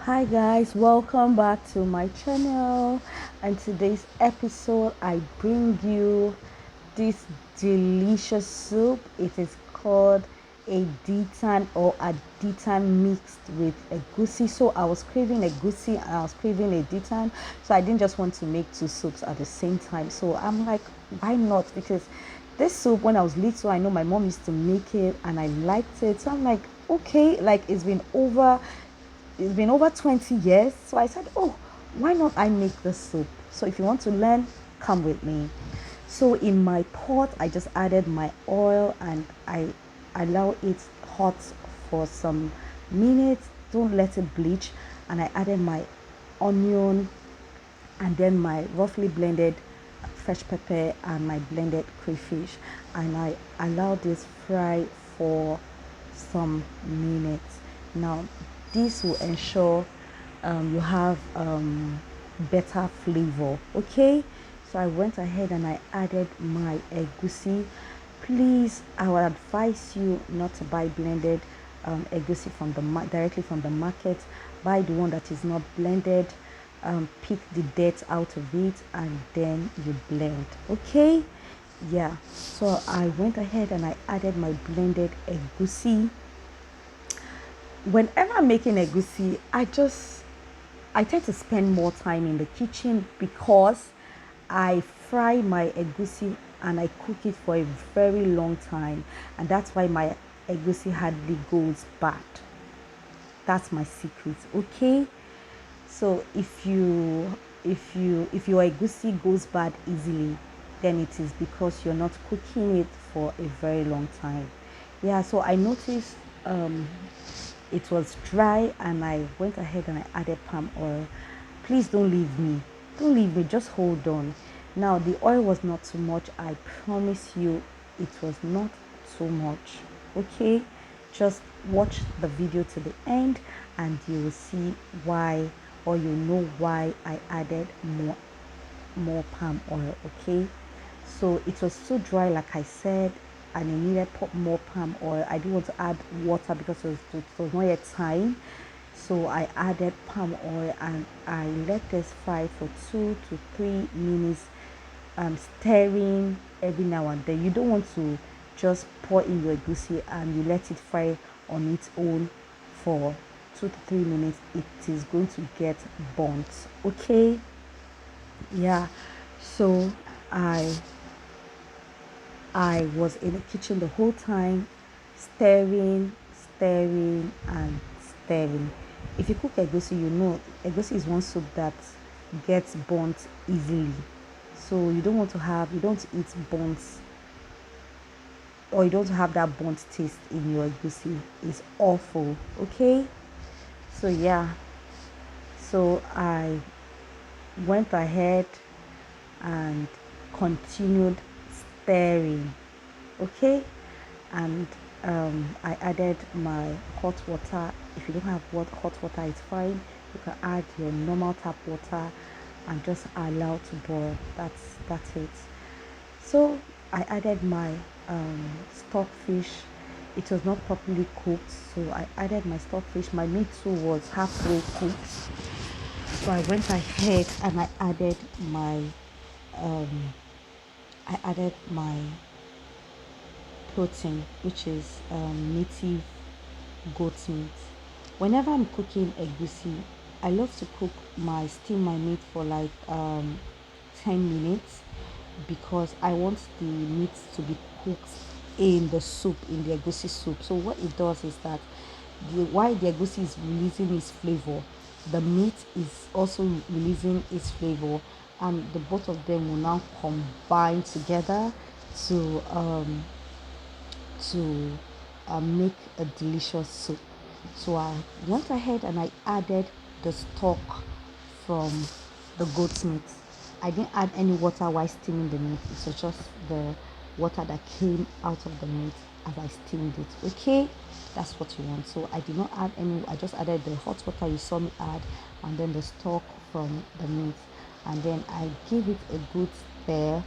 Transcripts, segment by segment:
Hi guys, welcome back to my channel, and today's episode I bring you this delicious soup. It is called Aditan or Aditan mixed with EGUSI. So I was craving EGUSI and I was craving Aditan, so I didn't just want to make two soups at the same time. So I'm like, why not? Because this soup, when I was little, I know my mom used to make it and I liked it. So I'm like, okay, like it's been over 20 years. So I said, oh, why not I make this soup? So if you want to learn, come with me. So in my pot, I just added my oil and I allow it hot for some minutes. Don't let it bleach. And I added my onion and then my roughly blended fresh pepper and my blended crayfish, and I allow this fry for some minutes. Now this will ensure you have better flavor. Okay, so I went ahead and I added my egusi. Please, I would advise you not to buy blended egusi from directly from the market. Buy the one that is not blended. Pick the dirt out of it and then you blend. Okay, yeah. So I went ahead and I added my blended egusi. Whenever I'm making egusi, I tend to spend more time in the kitchen because I fry my egusi and I cook it for a very long time, and that's why my egusi hardly goes bad. That's my secret. Okay, so if your egusi goes bad easily, then it is because you're not cooking it for a very long time. Yeah, so I noticed it was dry and I went ahead and I added palm oil. Please don't leave me. Don't leave me, just hold on. Now the oil was not too much. I promise you it was not too much. Okay? Just watch the video to the end and you will see why, or you know why I added more palm oil. Okay? So it was so dry, like I said, and I needed more palm oil. I didn't want to add water because it was not yet time. So I added palm oil and I let this fry for 2 to 3 minutes, stirring every now and then. You don't want to just pour in your egusi and you let it fry on its own for 2 to 3 minutes. It is going to get burnt. Okay, yeah. So I I was in the kitchen the whole time, stirring, stirring, and stirring. If you cook egusi, you know egusi is one soup that gets burnt easily. So you don't eat burnt, or you don't have that burnt taste in your egusi. It's awful. Okay. So yeah. So I went ahead and continued stirring. Okay, and I added my hot water. If you don't have hot water, it's fine. You can add your normal tap water and just allow to boil. That's it. So I added my stockfish. It was not properly cooked, so I added my stockfish. My meat too was halfway cooked, so I went ahead and um, I added my protein, which is native goat meat. Whenever I'm cooking egusi, I love to steam my meat for like 10 minutes because I want the meat to be cooked in the soup, in the egusi soup. So what it does is that while the egusi is releasing its flavor, the meat is also releasing its flavor, and the both of them will now combine together to to make a delicious soup. So I went ahead and I added the stock from the goat's meat. I didn't add any water while steaming the meat. It was just the water that came out of the meat as I steamed it. Okay, that's what you want. So I did not add any. I just added the hot water you saw me add, and then the stock from the meat, and then I gave it a good stir,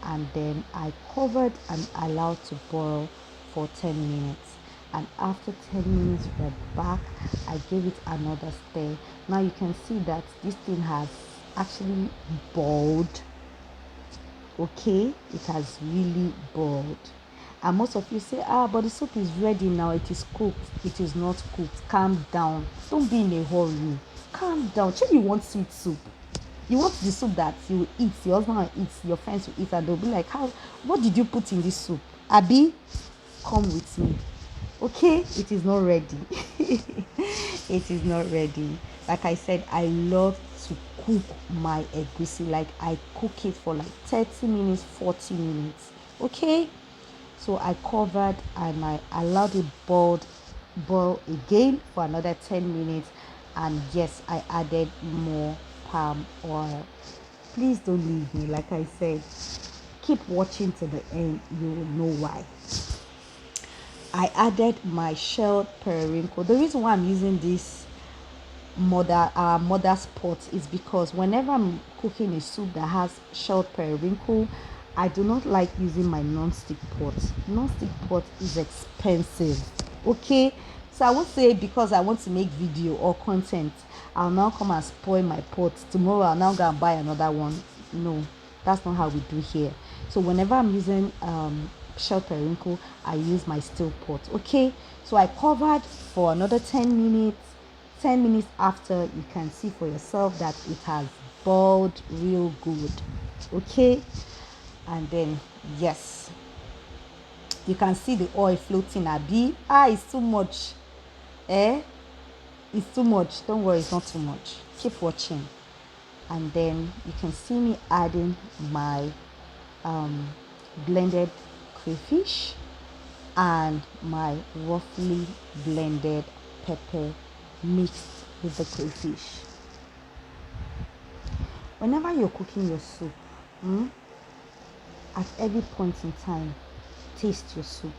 and then I covered and allowed to boil for 10 minutes. and after 10 minutes we're back. I gave it another stir. Now you can see that this thing has actually boiled. Okay, it has really boiled. And most of you say, but the soup is ready now, it is cooked. It is not cooked. Calm down, don't be in a hurry. Calm down. Sure, you want sweet soup, you want the soup that you eat, your husband will eat, your friends will eat, and they'll be like, what did you put in this soup? Abi, come with me. Okay, it is not ready. It is not ready. Like I said, I love to cook my egusi. Like I cook it for like 30 minutes, 40 minutes. Okay, so I covered and I allowed it boil again for another 10 minutes, and yes, I added more palm oil. Please don't leave me. Like I said, keep watching to the end, you will know why. I added my shelled periwinkle. The reason why I'm using this mother's pot is because whenever I'm cooking a soup that has shelled periwinkle, I do not like using my non-stick pot. Non-stick pot is expensive. Okay, so I won't say because I want to make video or content I'll now come and spoil my pot. Tomorrow I'll now go and buy another one. No, that's not how we do here. So whenever I'm using shelled periwinkle, I use my steel pot. Okay, so I covered for another 10 minutes. 10 minutes after, you can see for yourself that it has boiled real good. Okay, and then yes, you can see the oil floating. Abi, it's too much. It's too much. Don't worry, it's not too much. Keep watching. And then you can see me adding my blended crayfish and my roughly blended pepper mixed with the crayfish. Whenever you're cooking your soup, at every point in time, taste your soup.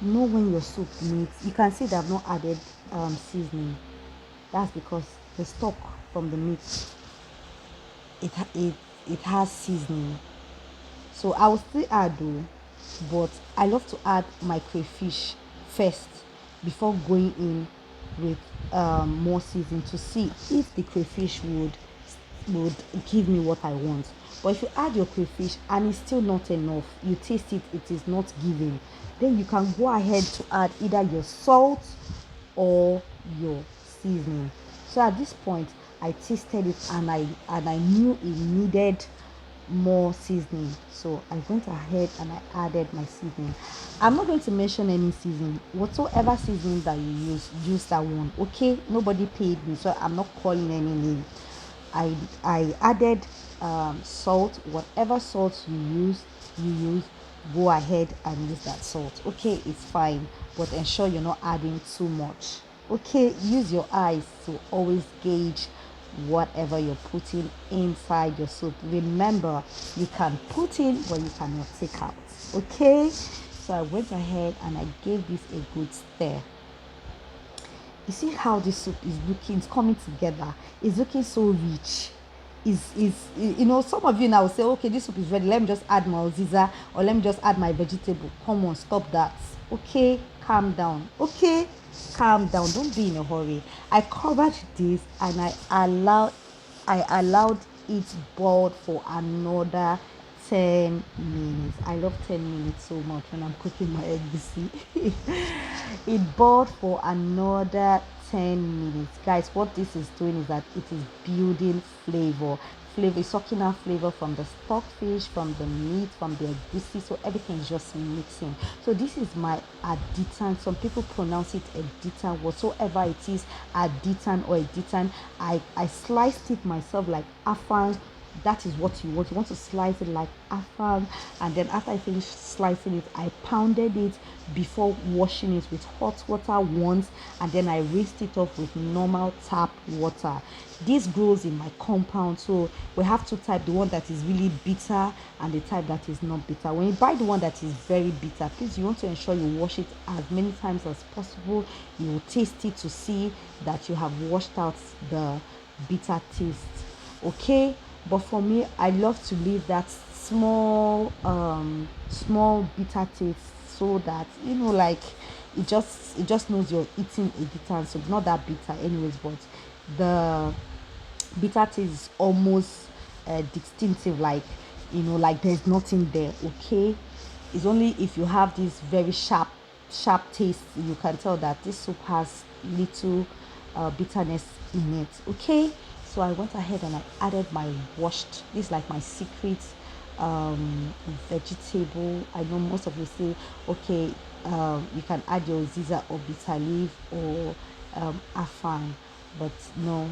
Know when your soup needs. You can see that I've not added seasoning. That's because the stock from the meat, it has seasoning. So I will still add though, but I love to add my crayfish first before going in with more seasoning to see if the crayfish would give me what I want. But if you add your crayfish and it's still not enough, you taste it, it is not giving, then you can go ahead to add either your salt or your seasoning. So at this point, I tasted it and I knew it needed more seasoning, so I went ahead and I added my seasoning. I'm not going to mention any seasoning. Whatsoever seasoning that you use that one. Okay, nobody paid me, so I'm not calling any name. I added salt. Whatever salt you use, go ahead and use that salt. Okay, it's fine, but ensure you're not adding too much. Okay, use your eyes to always gauge whatever you're putting inside your soup. Remember, you can put in but you cannot take out. Okay, so I went ahead and I gave this a good stir. You see how this soup is looking, it's coming together, it's looking so rich. Is you know, some of you now will say, okay, this soup is ready, let me just add my uziza or let me just add my vegetable. Come on, stop that. Okay, calm down. Okay, calm down, don't be in a hurry. I covered this and I allowed it boil for another 10 minutes. I love 10 minutes so much when I'm cooking my egusi. It boiled for another 10 minutes. Guys, what this is doing is that it is building flavor. Is sucking out flavor from the stockfish, from the meat, from the egusi, so everything is just mixing. So this is my Aditan. Some people pronounce it Aditan, whatsoever it is, Aditan or Aditan. I sliced it myself like Afang. That is what you want to slice it like Afang, and then after I finished slicing it, I pounded it before washing it with hot water once, and then I rinsed it off with normal tap water. This grows in my compound, so we have two types: the one that is really bitter and the type that is not bitter. When you buy the one that is very bitter, please, you want to ensure you wash it as many times as possible. You will taste it to see that you have washed out the bitter taste. Okay, but for me, I love to leave that small bitter taste, so that, you know, like it just knows you're eating Aditan soup. Not that bitter anyways, but the bitter taste is almost distinctive, like, like there's nothing there. Okay, it's only if you have this very sharp taste, you can tell that this soup has little bitterness in it. Okay, so I went ahead and I added my washed, this is like my secret vegetable. I know most of you say, okay, you can add your ziza or bitter leaf or afang, but no,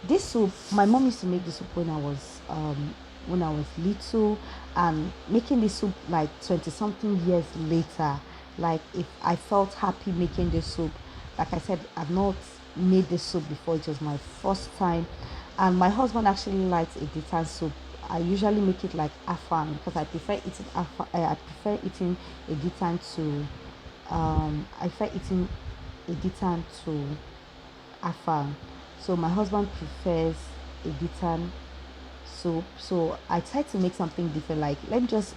this soup, my mom used to make this soup when I was little, and making this soup like 20 something years later, like, if I felt happy making this soup. Like I said, I've not made this soup before, it was my first time, and my husband actually likes a Aditan soup. I usually make it like afang because I prefer eating I prefer eating Aditan to I prefer eating Aditan to afang. So my husband prefers Aditan soup. So I tried to make something different. Like, let me just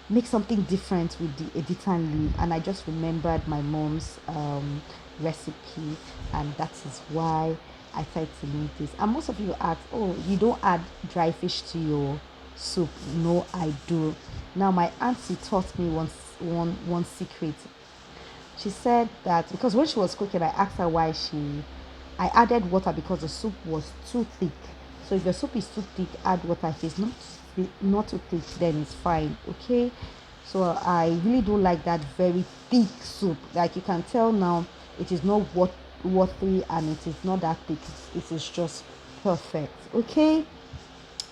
make something different with the Aditan leaf, and I just remembered my mom's recipe, and that is why I tried to make this. And most of you ask, oh, you don't add dry fish to your soup? No, I do. Now my auntie taught me one secret. She said that because when she was cooking, I asked her why I added water because the soup was too thick. So if your soup is too thick, add water. If it's not too thick, then it's fine. Okay, so I really don't like that very thick soup. Like, you can tell now it is not watery, and it is not that thick. It is just perfect. Okay,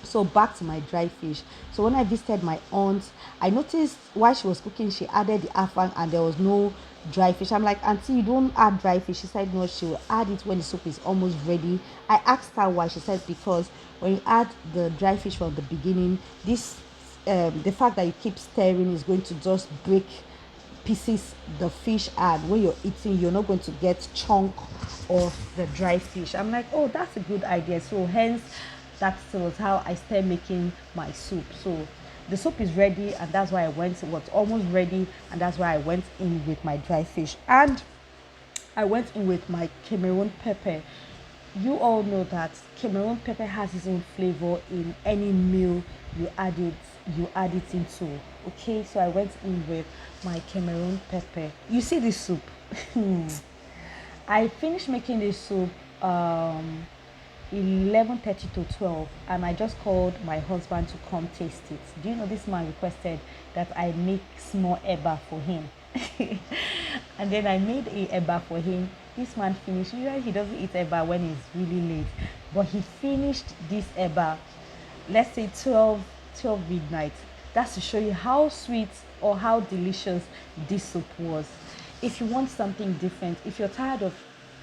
so back to my dry fish. So when I visited my aunt, I noticed while she was cooking, she added the afang and there was no dry fish. I'm like, auntie, you don't add dry fish? She said no, she will add it when the soup is almost ready. I asked her why. She said because when you add the dry fish from the beginning, this the fact that you keep stirring is going to just break pieces the fish add. When you're eating, you're not going to get chunk of the dry fish. I'm like, oh, that's a good idea. So hence, that was how I started making my soup. So the soup is ready, and that's why it was almost ready, and that's why I went in with my dry fish, and I went in with my Cameroon pepper. You all know that Cameroon pepper has its own flavor in any meal you add it into. Okay, so I went in with my Cameroon pepper. You see this soup? I finished making this soup 11:30 to 12, and I just called my husband to come taste it. Do you know this man requested that I make small eba for him? And then I made a eba for him. This man finished. Usually he doesn't eat eba when it's really late, but he finished this eba, let's say 12 midnight. That's to show you how sweet or how delicious this soup was. If you want something different, if you're tired of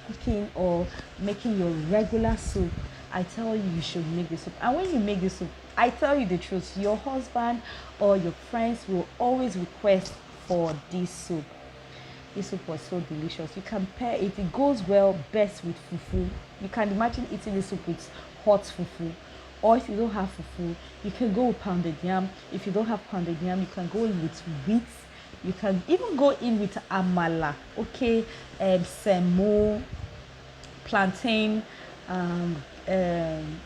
cooking or making your regular soup, I tell you, you should make this soup. And when you make this soup, I tell you the truth, your husband or your friends will always request for this soup. This soup was so delicious. You can pair it, it goes well best with fufu. You can imagine eating this soup with hot fufu. Or if you don't have fufu, you can go with pounded yam. If you don't have pounded yam, you can go in with wheat. You can even go in with amala, okay, semo, plantain,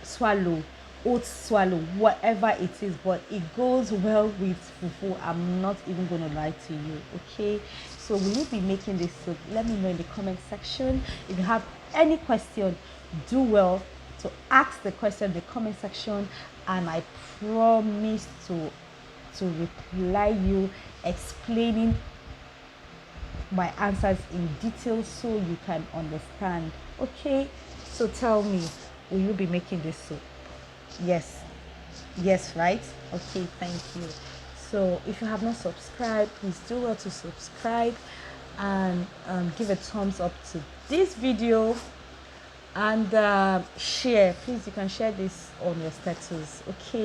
swallow, oat swallow, whatever it is, but it goes well with fufu. I'm not even going to lie to you, okay? So will you be making this soup? Let me know in the comment section. If you have any question, do well to ask the question in the comment section, and I promise to reply you, explaining my answers in detail so you can understand. Okay, so tell me, will you be making this soup? Yes, right? Okay, thank you. So if you have not subscribed, please do well to subscribe and give a thumbs up to this video, and share. Please, you can share this on your status. Okay.